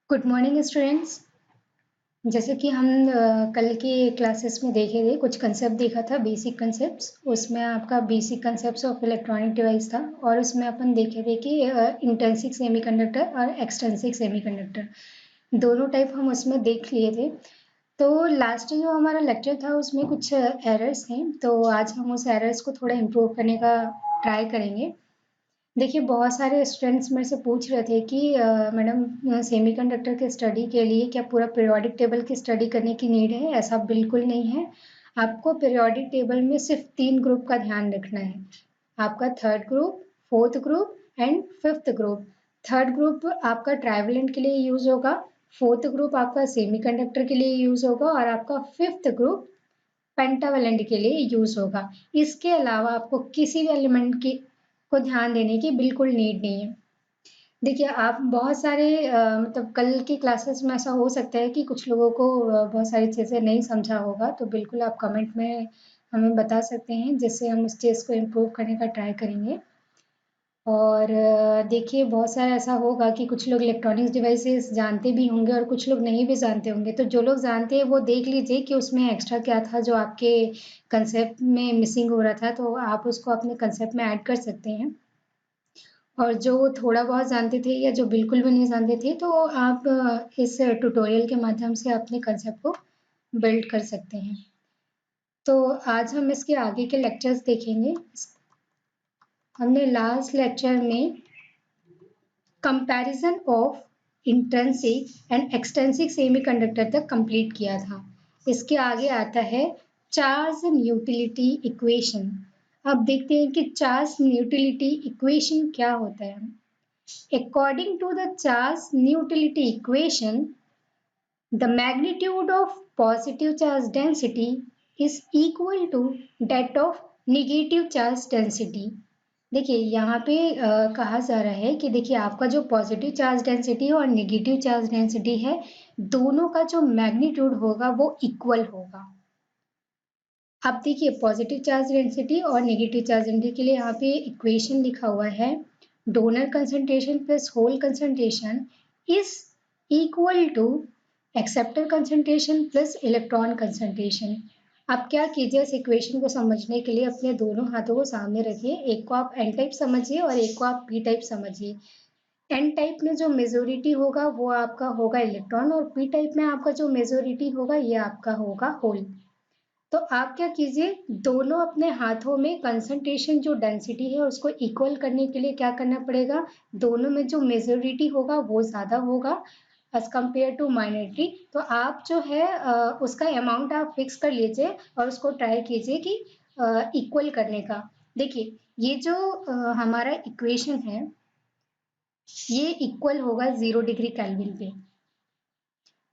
Good morning students. जैसे कि हम कल की क्लासेस में देखे थे, कुछ कंसेप्ट देखा था, बेसिक कंसेप्ट्स। उसमें आपका basic concepts of electronic device था और उसमें अपन देखे थे कि इंट्रिंसिक सेमीकंडक्टर और एक्सट्रिंसिक सेमीकंडक्टर दोनों टाइप हम उसमें देख लिए थे। तो लास्ट जो हमारा लेक्चर था उसमें कुछ एरर्स थे, तो आज हम उस एरर्स को थोड़ा इम्प्रूव करने का ट्राई करेंगे। देखिए, बहुत सारे स्टूडेंट्स मेरे से पूछ रहे थे कि मैडम सेमीकंडक्टर के स्टडी के लिए क्या पूरा पीरियोडिक टेबल की स्टडी करने की नीड है? ऐसा बिल्कुल नहीं है। आपको पीरियोडिक टेबल में सिर्फ 3 ग्रुप का ध्यान रखना है। आपका third group, fourth group and fifth group. Third group आपका ट्राइवेलेंट के लिए यूज होगा, फोर्थ ग्रुप आपका सेमीकंडक्टर के लिए यूज होगा और आपका फिफ्थ ग्रुप पेंटावेलेंट के लिए यूज होगा। इसके अलावा आपको किसी भी एलिमेंट की को ध्यान देने की बिल्कुल नीड नहीं है। देखिए, आप बहुत सारे मतलब कल की क्लासेस में ऐसा हो सकता है कि कुछ लोगों को बहुत सारी चीज़ें नहीं समझा होगा, तो बिल्कुल आप कमेंट में हमें बता सकते हैं, जिससे हम उस चीज़ को इम्प्रूव करने का ट्राई करेंगे। और देखिए, बहुत सारा ऐसा होगा कि कुछ लोग इलेक्ट्रॉनिक्स डिवाइसेस जानते भी होंगे और कुछ लोग नहीं भी जानते होंगे। तो जो लोग जानते हैं वो देख लीजिए कि उसमें एक्स्ट्रा क्या था जो आपके कंसेप्ट में मिसिंग हो रहा था, तो आप उसको अपने कंसेप्ट में ऐड कर सकते हैं। और जो थोड़ा बहुत जानते थे या जो बिल्कुल भी नहीं जानते थे, तो आप इस ट्यूटोरियल के माध्यम से अपने कंसेप्ट को बिल्ड कर सकते हैं। तो आज हम इसके आगे के लेक्चर्स देखेंगे। हमने लास्ट लेक्चर में comparison of intrinsic and extrinsic semiconductor तक कंप्लीट किया था। इसके आगे आता है चार्ज न्यूट्रलिटी इक्वेशन। अब देखते हैं कि चार्ज न्यूट्रलिटी इक्वेशन क्या होता है। According to the charge neutrality equation, the magnitude of positive charge density is equal to that of negative charge density. देखिए, यहाँ पे कहा जा रहा है कि देखिए, आपका जो पॉजिटिव चार्ज डेंसिटी है और नेगेटिव चार्ज डेंसिटी है, दोनों का जो मैग्नीट्यूड होगा वो इक्वल होगा। अब देखिए, पॉजिटिव चार्ज डेंसिटी और नेगेटिव चार्ज डेंसिटी के लिए यहाँ पे इक्वेशन लिखा हुआ है, donor concentration plus hole concentration is equal to acceptor concentration plus electron concentration. अब क्या कीजिए, इस इक्वेशन को समझने के लिए अपने दोनों हाथों को सामने रखिए। एक को आप एन टाइप समझिए और एक को आप पी टाइप समझिए। एन टाइप में जो मेजोरिटी होगा वो आपका होगा इलेक्ट्रॉन और पी टाइप में आपका जो मेजोरिटी होगा ये आपका होगा होल। तो आप क्या कीजिए, दोनों अपने हाथों में कंसंट्रेशन जो डेंसिटी है उसको इक्वल करने के लिए क्या करना पड़ेगा, दोनों में जो मेजोरिटी होगा वो ज़्यादा होगा एज कम्पेयर टू माइनॉरिटी। तो आप जो है उसका अमाउंट आप फिक्स कर लीजिए और उसको ट्राई कीजिए कि इक्वल करने का। देखिए, ये जो हमारा इक्वेशन है ये इक्वल होगा 0 डिग्री केल्विन पे।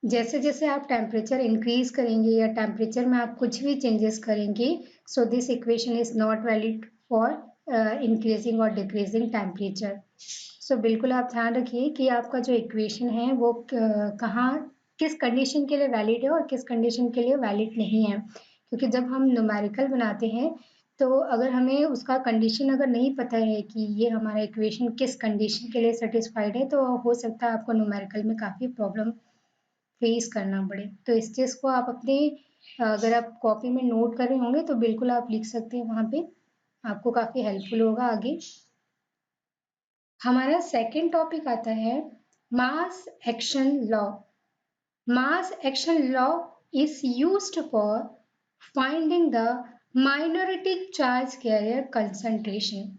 जैसे जैसे आप टेम्परेचर इंक्रीज करेंगे या टेम्परेचर में आप कुछ भी चेंजेस करेंगे, so this equation is not valid for increasing और डिक्रीजिंग टेम्परेचर। सो बिल्कुल आप ध्यान रखिए कि आपका जो इक्वेशन है वो कहाँ किस कंडीशन के लिए वैलिड है और किस कंडीशन के लिए वैलिड नहीं है। क्योंकि जब हम न्यूमेरिकल बनाते हैं तो अगर हमें उसका कंडीशन अगर नहीं पता है कि ये हमारा इक्वेशन किस कंडीशन के लिए सेटिस्फाइड है, तो हो सकता है आपको न्यूमेरिकल में काफ़ी प्रॉब्लम फेस करना पड़े। तो इस चीज़ को आप अपने अगर आप कॉपी में नोट कर रहे होंगे तो बिल्कुल आप लिख सकते हैं, वहाँ पे आपको काफ़ी हेल्पफुल होगा आगे। हमारा सेकंड टॉपिक आता है mass action law. Mass action law is used for finding the minority charge career concentration.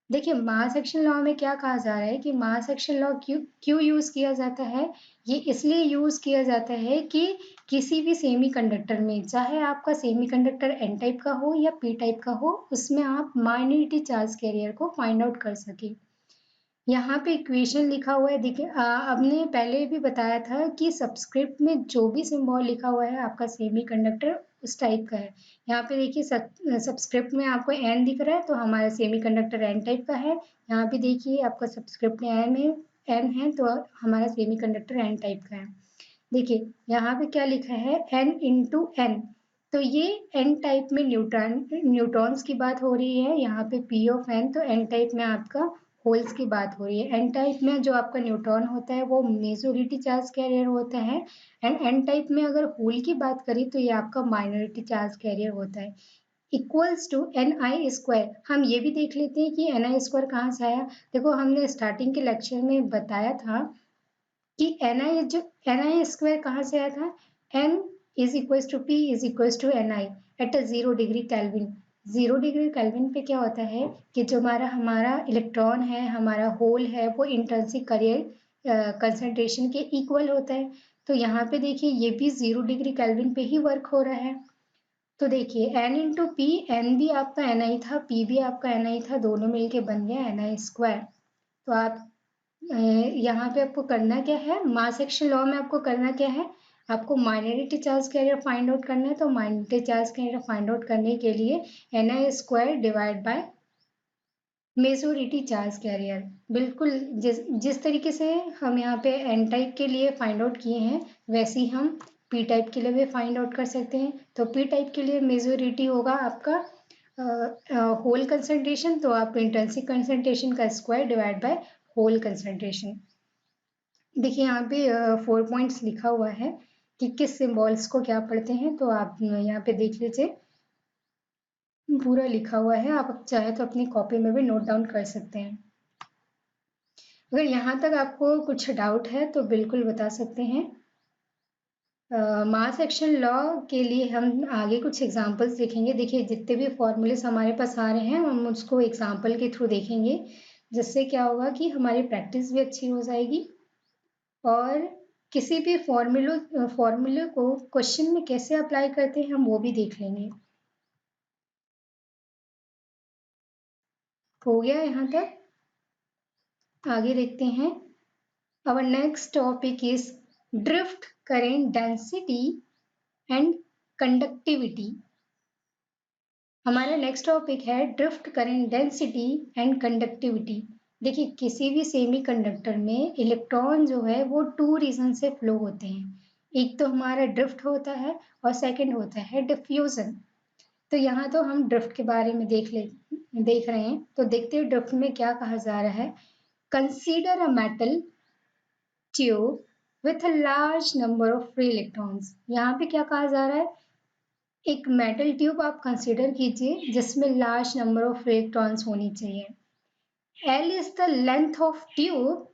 देखिए, मास एक्शन लॉ में क्या कहा जा रहा है कि मास एक्शन लॉ क्यों क्यों यूज़ किया जाता है। ये इसलिए यूज़ किया जाता है कि किसी भी सेमीकंडक्टर में, चाहे आपका सेमीकंडक्टर एन टाइप का हो या पी टाइप का हो, उसमें आप माइनॉरिटी चार्ज कैरियर को फाइंड आउट कर सके। यहाँ पे इक्वेशन लिखा हुआ है, देखिए आपने पहले भी बताया था कि सबस्क्रिप्ट में जो भी सिंबल लिखा हुआ है आपका सेमीकंडक्टर उस टाइप का है। यहाँ पे देखिए सबस्क्रिप्ट में आपको एन दिख रहा है तो हमारा सेमीकंडक्टर एन टाइप का है। यहाँ पे देखिए आपका सबस्क्रिप्ट में एन है तो हमारा सेमीकंडक्टर एन टाइप का है। देखिए यहाँ पे क्या लिखा है, एन इंटू एन, तो ये एन टाइप में न्यूट्रॉन्स की बात हो रही है। यहाँ पे पी ऑफ एन, तो एन टाइप में आपका होल्स की बात हो रही है। एन टाइप में जो आपका न्यूट्रॉन होता है वो मेजॉरिटी चार्ज कैरियर होता है, एंड एन टाइप में अगर होल की बात करें तो ये आपका माइनॉरिटी चार्ज कैरियर होता है। Equals to n i square. हम ये भी देख लेते हैं कि एन आई स्क्वायर कहाँ से आया। देखो हमने स्टार्टिंग के लेक्चर में बताया था कि एन आई स्क्वायर कहाँ से आया था। N is equal to p is equal to n i at a 0 degree Kelvin. 0 degree Kelvin पे क्या होता है कि जो हमारा हमारा इलेक्ट्रॉन है, हमारा होल है, वो इंट्रिंसिक कैरियर कंसंट्रेशन के इक्वल होता है। तो यहाँ पे देखिए ये भी 0 डिग्री केल्विन पे ही वर्क हो रहा है। तो देखिए n इंटू पी, एन भी आपका एन आई था, पी भी आपका एन आई था, दोनों मिलके बन गया एन आई स्क्वायर। तो आप यहाँ पे आपको करना क्या है, मास एक्शन लॉ में आपको करना क्या है, आपको minority charge carrier find out करना है। तो minority charge carrier find out करने के लिए n i square divide by majority charge carrier. बिल्कुल जिस तरीके से हम यहाँ पे एन टाइप के लिए फाइंड आउट किए हैं वैसे ही हम पी टाइप के लिए भी फाइंड आउट कर सकते हैं। तो पी टाइप के लिए मेजोरिटी होगा आपका होल कंसंट्रेशन, तो आप इंट्रिंसिक कंसंट्रेशन का square divide by hole concentration. देखिए यहाँ पे 4 पॉइंट्स लिखा हुआ है कि किस सिंबल्स को क्या पढ़ते हैं, तो आप यहाँ पे देख लीजिए पूरा लिखा हुआ है, आप चाहे तो अपनी कॉपी में भी नोट डाउन कर सकते हैं। अगर यहाँ तक आपको कुछ डाउट है तो बिल्कुल बता सकते हैं। मास एक्शन लॉ के लिए हम आगे कुछ एग्जांपल्स देखेंगे। देखिए जितने भी फॉर्मूलेस हमारे पास आ रहे हैं हम उसको एग्जांपल के थ्रू देखेंगे, जिससे क्या होगा कि हमारी प्रैक्टिस भी अच्छी हो जाएगी और किसी भी फॉर्मूले को क्वेश्चन में कैसे अप्लाई करते हैं हम वो भी देख लेंगे। हो गया यहाँ तक, आगे देखते हैं। Our next topic is drift current density and conductivity। हमारा नेक्स्ट टॉपिक है drift current density and conductivity. देखिए किसी भी सेमीकंडक्टर में इलेक्ट्रॉन जो है वो 2 रीजन से फ्लो होते हैं। एक तो हमारा ड्रिफ्ट होता है और सेकंड होता है डिफ्यूजन। तो यहाँ तो हम ड्रिफ्ट के बारे में देख रहे हैं, तो देखते हैं ड्रिफ्ट में क्या कहा जा रहा है। Consider a metal tube with a large number of free electrons. यहाँ पे क्या कहा जा रहा है, एक मेटल ट्यूब आप कंसीडर कीजिए जिसमें लार्ज नंबर ऑफ इलेक्ट्रॉन्स होनी चाहिए। L is the length of tube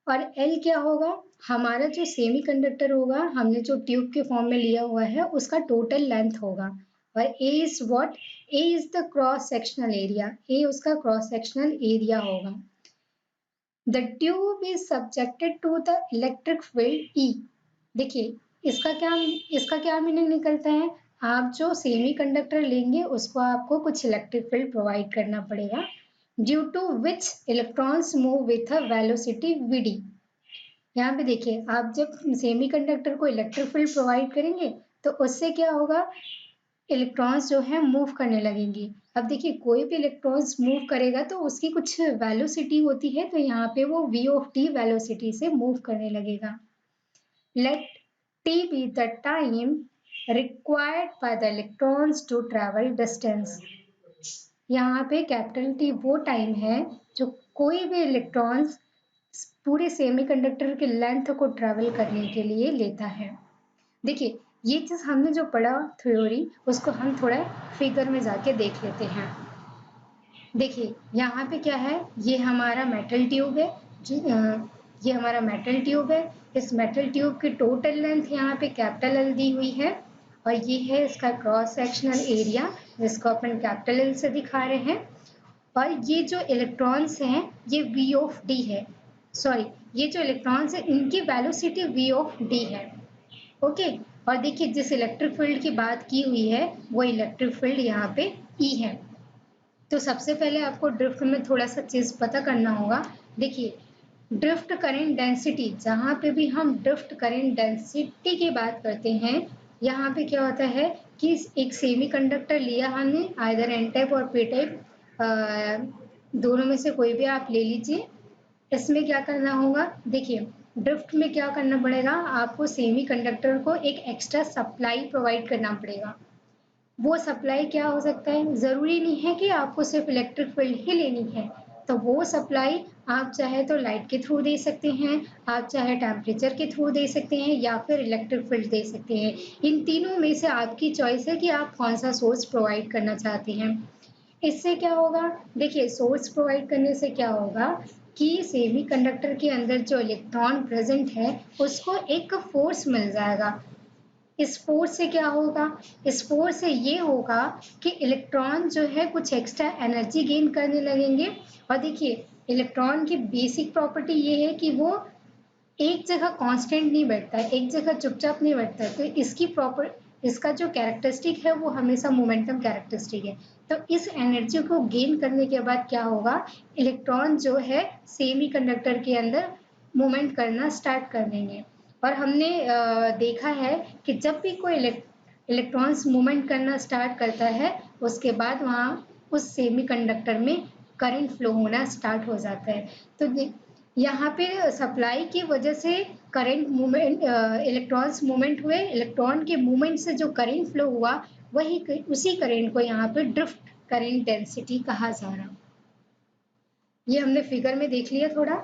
और एल क्या होगा, हमारा जो सेमीकंडक्टर होगा हमने जो ट्यूब के फॉर्म में लिया हुआ है उसका टोटल लेंथ होगा। और A is what, A is the cross sectional area, A उसका क्रॉस सेक्शनल एरिया होगा। The tube is subjected to the electric field E. देखिए इसका क्या मीनिंग निकलता है, आप जो सेमी कंडक्टर लेंगे उसको आपको कुछ इलेक्ट्रिक फील्ड प्रोवाइड करना पड़ेगा, due to which electrons move with a velocity v d. यहाँ पे देखिए आप जब सेमी कंडक्टर को इलेक्ट्रिक फील्ड प्रोवाइड करेंगे तो उससे क्या होगा, इलेक्ट्रॉन्स जो है मूव करने लगेंगे। अब देखिए कोई भी इलेक्ट्रॉन्स मूव करेगा तो उसकी कुछ वेलोसिटी होती है, तो यहाँ पे वो v ऑफ t वेलोसिटी से मूव करने लगेगा। Let t be the time required by the electrons to travel distance। यहाँ पे कैपिटल T वो टाइम है जो कोई भी इलेक्ट्रॉन्स पूरे सेमीकंडक्टर के लेंथ को ट्रेवल करने के लिए लेता है। देखिए ये चीज हमने जो पढ़ा थ्योरी उसको हम थोड़ा फिगर में जाके देख लेते हैं। देखिए यहाँ पे क्या है, ये हमारा मेटल ट्यूब है, ये हमारा मेटल ट्यूब है। इस मेटल ट्यूब की टोटल लेंथ यहाँ पे कैपिटल एल दी हुई है और ये है इसका क्रॉस सेक्शनल एरिया जिसको अपन कैपिटल एल से दिखा रहे हैं। और ये जो इलेक्ट्रॉन्स हैं ये v ऑफ d है, सॉरी ये जो इलेक्ट्रॉन्स है इनकी वेलोसिटी v ऑफ d है। ओके, और देखिए जिस इलेक्ट्रिक फील्ड की बात की हुई है वो इलेक्ट्रिक फील्ड यहाँ पे E है। तो सबसे पहले आपको ड्रिफ्ट में थोड़ा सा चीज पता करना होगा। देखिए ड्रिफ्ट करंट डेंसिटी, जहाँ पे भी हम ड्रिफ्ट करंट डेंसिटी की बात करते हैं यहाँ पे क्या होता है कि एक सेमीकंडक्टर लिया हमने, आइदर एन टाइप और पी टाइप, दोनों में से कोई भी आप ले लीजिए। इसमें क्या करना होगा, देखिए ड्रिफ्ट में क्या करना पड़ेगा, आपको सेमीकंडक्टर को एक एक्स्ट्रा सप्लाई प्रोवाइड करना पड़ेगा। वो सप्लाई क्या हो सकता है, जरूरी नहीं है कि आपको सिर्फ इलेक्ट्रिक फील्ड ही लेनी है, तो वो सप्लाई आप चाहे तो लाइट के थ्रू दे सकते हैं, आप चाहे टेम्परेचर के थ्रू दे सकते हैं या फिर इलेक्ट्रिक फील्ड दे सकते हैं। इन तीनों में से आपकी चॉइस है कि आप कौन सा सोर्स प्रोवाइड करना चाहते हैं। इससे क्या होगा, देखिए सोर्स प्रोवाइड करने से क्या होगा कि सेमीकंडक्टर के अंदर जो इलेक्ट्रॉन प्रेजेंट है उसको एक फोर्स मिल जाएगा। इस फोर्स से क्या होगा, इस फोर्स से ये होगा कि इलेक्ट्रॉन जो है कुछ एक्स्ट्रा एनर्जी गेन करने लगेंगे। और देखिए इलेक्ट्रॉन की बेसिक प्रॉपर्टी ये है कि वो एक जगह कांस्टेंट नहीं बैठता है, एक जगह चुपचाप नहीं बैठता है, तो इसका जो कैरेक्टरिस्टिक है वो हमेशा मोमेंटम कैरेक्टरिस्टिक है। तो इस एनर्जी को गेन करने के बाद क्या होगा, इलेक्ट्रॉन जो है सेमीकंडक्टर के अंदर मूवमेंट करना स्टार्ट कर देंगे। और हमने देखा है कि जब भी कोई इलेक्ट्रॉन्स मूवमेंट करना स्टार्ट करता है उसके बाद वहाँ उस सेमीकंडक्टर में करंट फ्लो होना स्टार्ट हो जाता है। तो यहाँ पे सप्लाई की वजह से करंट मूवमेंट, इलेक्ट्रॉन्स मूवमेंट हुए, इलेक्ट्रॉन के मूवमेंट से जो करंट फ्लो हुआ वही उसी करंट को यहाँ पे ड्रिफ्ट करंट डेंसिटी कहा जा रहा। ये हमने फिगर में देख लिया थोड़ा।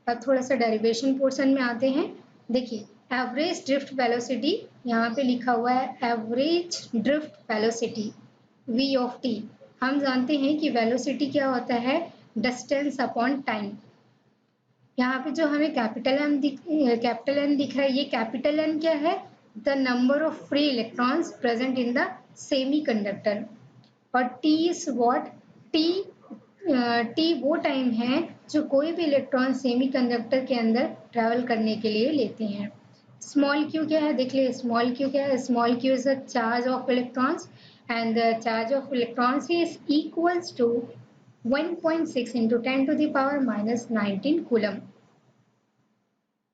अब थोड़ा सा डेरिवेशन पोर्शन में आते हैं। देखिए एवरेज ड्रिफ्ट वेलोसिटी यहाँ पे लिखा हुआ है, average drift velocity v of t। हम जानते हैं कि वेलोसिटी क्या होता है, डिस्टेंस अपॉन टाइम। यहाँ पे जो हमें कैपिटल एन दिख रहा है, ये कैपिटल एन क्या है, the number of free electrons present in the semiconductor. और T is what, T T वो टाइम है जो कोई भी इलेक्ट्रॉन सेमीकंडक्टर के अंदर ट्रैवल करने के लिए लेते हैं। स्मॉल क्यू क्या है, देख ले स्मॉल क्यू क्या है, small q is the charge of electrons and the charge of electrons is equals to 1.6 into 10 to the power minus 19 coulomb.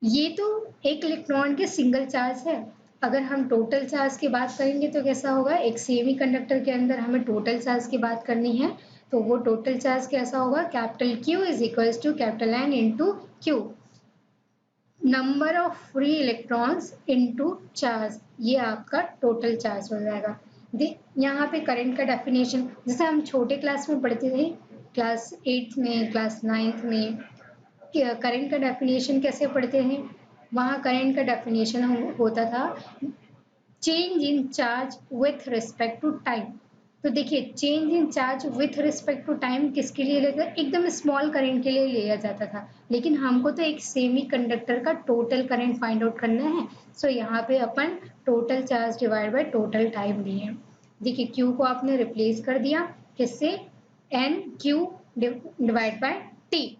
ये तो एक इलेक्ट्रॉन के सिंगल चार्ज है। अगर हम टोटल चार्ज की बात करेंगे तो कैसा होगा, एक सेमीकंडक्टर के अंदर हमें टोटल चार्ज की बात करनी है तो वो टोटल चार्ज कैसा होगा, capital Q is equals to capital N into q, number of free electrons into charge, ये आपका टोटल चार्ज हो जाएगा। यहाँ पे करंट का डेफिनेशन जैसे हम छोटे क्लास में पढ़ते थे, क्लास 8 में, क्लास 9 में, करंट का डेफिनेशन कैसे पढ़ते हैं, वहाँ करंट का डेफिनेशन होता था change in charge with respect to time. तो देखिए change in charge with respect to time किसके लिए लेगा, एकदम स्मॉल करंट के लिए लिया जाता था, लेकिन हमको तो एक सेमी कंडक्टर का टोटल करंट फाइंड आउट करना है। सो यहाँ पे अपन total charge divide by total time लिए। देखिए क्यू को आपने रिप्लेस कर दिया किससे, N Q divide by T.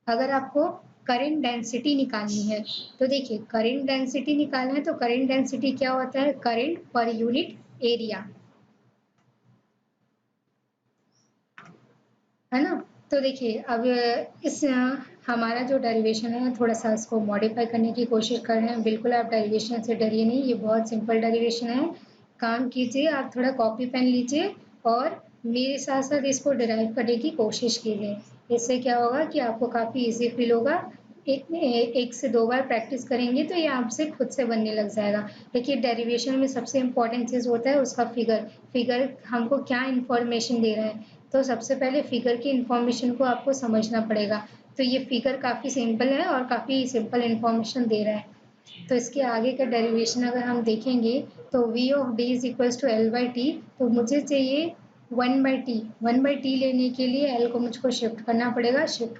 अगर आपको करंट डेंसिटी निकालनी है तो देखिए करंट डेंसिटी निकालना है तो करंट डेंसिटी क्या होता है, करंट पर यूनिट एरिया, है ना। तो देखिए अब इस हमारा जो डेरिवेशन है थोड़ा सा इसको मॉडिफाई करने की कोशिश कर रहे हैं। बिल्कुल आप डेरिवेशन से डरिए नहीं, ये बहुत सिंपल डेरिवेशन है। काम कीजिए, आप थोड़ा कॉपी पेन लीजिए और मेरे साथ साथ इसको डिराइव करने की कोशिश कीजिए। इससे क्या होगा कि आपको काफ़ी इजी फील होगा। एक से दो बार प्रैक्टिस करेंगे तो ये आपसे खुद से बनने लग जाएगा। देखिए डेरिवेशन में सबसे इम्पोर्टेंट चीज़ होता है उसका फिगर हमको क्या इन्फॉर्मेशन दे रहा है। तो सबसे पहले फिगर की इन्फॉर्मेशन को आपको समझना पड़ेगा। तो ये फिगर काफ़ी सिंपल है और काफ़ी सिंपल इन्फॉर्मेशन दे रहा है। तो इसके आगे का डेरिवेशन अगर हम देखेंगे तो v of d is equals to l by t, तो मुझे चाहिए 1/t लेने के लिए l को मुझको शिफ्ट करना पड़ेगा, शिफ्ट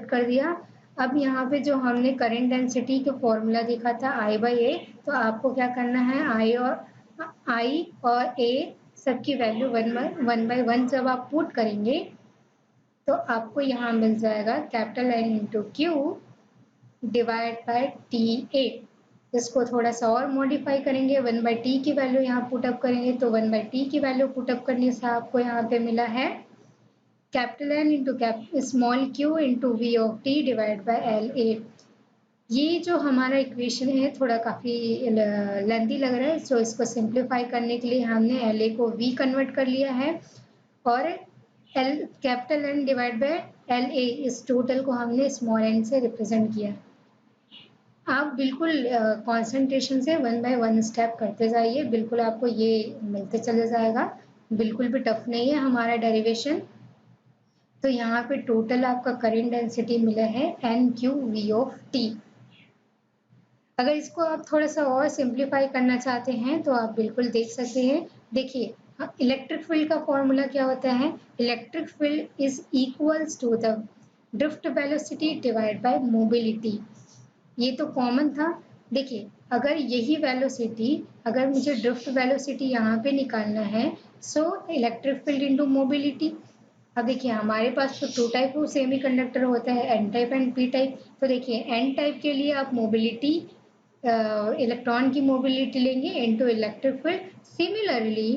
कर दिया। अब यहाँ पे जो हमने करंट डेंसिटी का फॉर्मूला देखा था I/A, तो आपको क्या करना है, I और A सबकी वैल्यू 1/1 जब आप पुट करेंगे तो आपको यहाँ मिल जाएगा capital N into Q divide bye TA। इसको थोड़ा सा और मॉडिफाई करेंगे, 1/t की वैल्यू यहाँ पुटअप करेंगे तो 1/t की वैल्यू पुटअप करने से आपको यहाँ पे मिला है capital N into small q into v of t divide by LA। ये जो हमारा इक्वेशन है थोड़ा काफ़ी लेंथी लग रहा है, सो इसको सिंप्लीफाई करने के लिए हमने LA को V कन्वर्ट कर लिया है और capital N divide by LA इस टोटल को हमने स्मॉल n से रिप्रेजेंट किया। आप बिल्कुल कंसंट्रेशन से 1/1 स्टेप करते जाइए, बिल्कुल आपको ये मिलते चले जाएगा। बिल्कुल भी टफ नहीं है हमारा डेरिवेशन। तो यहाँ पे टोटल आपका करंट डेंसिटी मिला है NQV ऑफ T। अगर इसको आप थोड़ा सा और सिंप्लीफाई करना चाहते हैं तो आप बिल्कुल देख सकते हैं। देखिए इलेक्ट्रिक फील्ड का फॉर्मूला क्या होता है, electric field is equals to the drift velocity divide by mobility. ये तो कॉमन था। देखिए अगर यही वेलोसिटी, अगर मुझे ड्रिफ्ट वेलोसिटी यहाँ पे निकालना है, so electric field into mobility. अब देखिए हमारे पास तो टू टाइप ऑफ सेमीकंडक्टर होता है, n type and p type. तो देखिए एन टाइप के लिए आप मोबिलिटी, इलेक्ट्रॉन की मोबिलिटी लेंगे into electric field. Similarly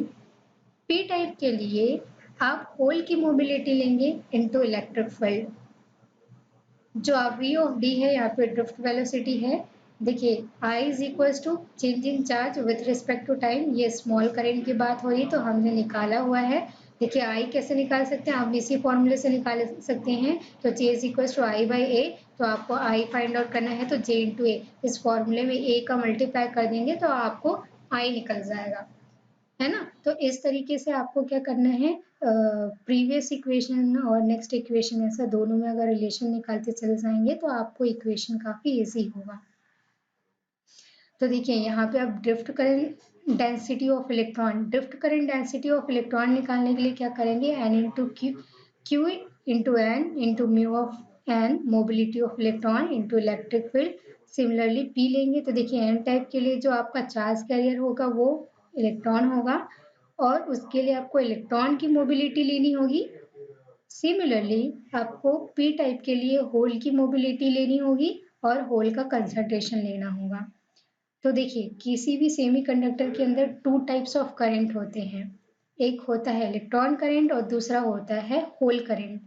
p type के लिए आप होल की मोबिलिटी लेंगे इनटू इलेक्ट्रिक फील्ड। जो V ऑफ D है यहाँ पे ड्रिफ्ट वेलोसिटी है। देखिए I is equals to change in charge with respect to time. ये स्मॉल करंट की बात हो रही तो हमने निकाला हुआ है। देखिए I कैसे निकाल सकते हैं, आप इसी फॉर्मूले से निकाल सकते हैं। तो J is equals to I by A। तो आपको I फाइंड आउट करना है तो J इंटू A, इस फॉर्मूले में A का मल्टीप्लाई कर देंगे तो आपको I निकल जाएगा, है ना। तो इस तरीके से आपको क्या करना है, प्रीवियस इक्वेशन और नेक्स्ट इक्वेशन ऐसा दोनों में अगर रिलेशन निकालते चले जाएंगे तो आपको इक्वेशन काफी इजी होगा। तो देखिए यहाँ पे आप drift current density of electron, drift current density of electron निकालने के लिए क्या करेंगे, n into q into n into mu of n mobility of electron into electric field. Similarly P लेंगे तो देखिए एन टाइप के लिए जो आपका चार्ज कैरियर होगा वो इलेक्ट्रॉन होगा और उसके लिए आपको इलेक्ट्रॉन की मोबिलिटी लेनी होगी। सिमिलरली आपको पी टाइप के लिए होल की मोबिलिटी लेनी होगी और होल का कंसंट्रेशन लेना होगा। तो देखिए किसी भी सेमीकंडक्टर के अंदर टू टाइप्स ऑफ करंट होते हैं, एक होता है इलेक्ट्रॉन करंट और दूसरा होता है होल करंट।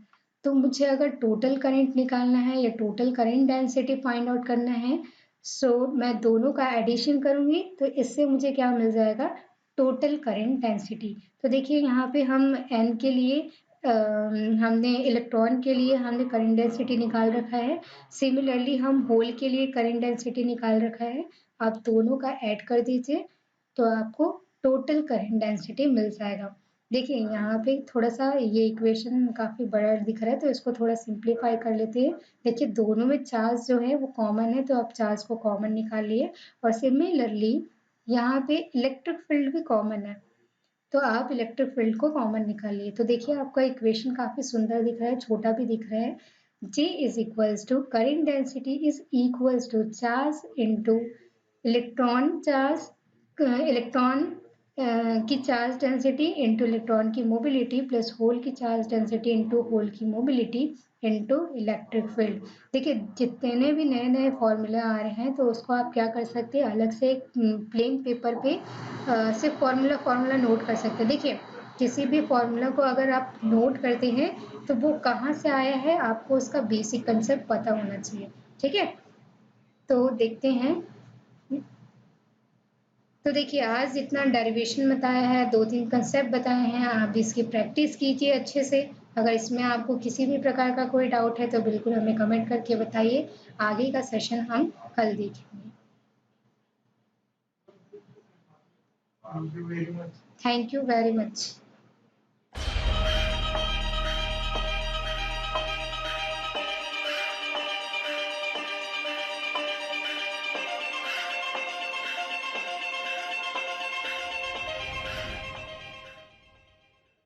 तो मुझे अगर टोटल करंट निकालना है या total current density find out करना है, सो मैं दोनों का एडिशन करूंगी तो इससे मुझे क्या मिल जाएगा, टोटल करंट डेंसिटी। तो देखिए यहाँ पे हम एन के लिए हमने इलेक्ट्रॉन के लिए हमने करंट डेंसिटी निकाल रखा है, सिमिलरली हम होल के लिए करंट डेंसिटी निकाल रखा है। आप दोनों का ऐड कर दीजिए तो आपको टोटल करंट डेंसिटी मिल जाएगा। देखिए यहाँ पे थोड़ा सा ये इक्वेशन काफी बड़ा दिख रहा है तो इसको थोड़ा सिंप्लीफाई कर लेते हैं। देखिए दोनों में चार्ज जो है वो कॉमन है तो आप चार्ज को कॉमन निकाल लिए और सिमिलरली यहाँ पे इलेक्ट्रिक फील्ड भी कॉमन है तो आप इलेक्ट्रिक फील्ड को कॉमन निकालिए। तो देखिए आपका इक्वेशन काफी सुंदर दिख रहा है, छोटा भी दिख रहा है। J is equals to current density is equals to charge into electron charge, electron की चार्ज डेंसिटी इंटू इलेक्ट्रॉन की मोबिलिटी प्लस होल की चार्ज डेंसिटी इंटू होल की मोबिलिटी इंटू इलेक्ट्रिक फील्ड। देखिए जितने भी नए नए फॉर्मूले आ रहे हैं तो उसको आप क्या कर सकते हैं, अलग से प्लेन पेपर पे सिर्फ फॉर्मूला नोट कर सकते हैं। देखिए किसी भी फॉर्मूला को अगर आप नोट करते हैं तो वो कहाँ से आया है आपको उसका बेसिक कंसेप्ट पता होना चाहिए, ठीक है। तो देखते हैं। तो देखिए आज जितना डेरिवेशन बताया है, दो तीन कंसेप्ट बताए हैं, आप भी इसकी प्रैक्टिस कीजिए अच्छे से। अगर इसमें आपको किसी भी प्रकार का कोई डाउट है तो बिल्कुल हमें कमेंट करके बताइए, आगे का सेशन हम कल देखेंगे। Thank you very much.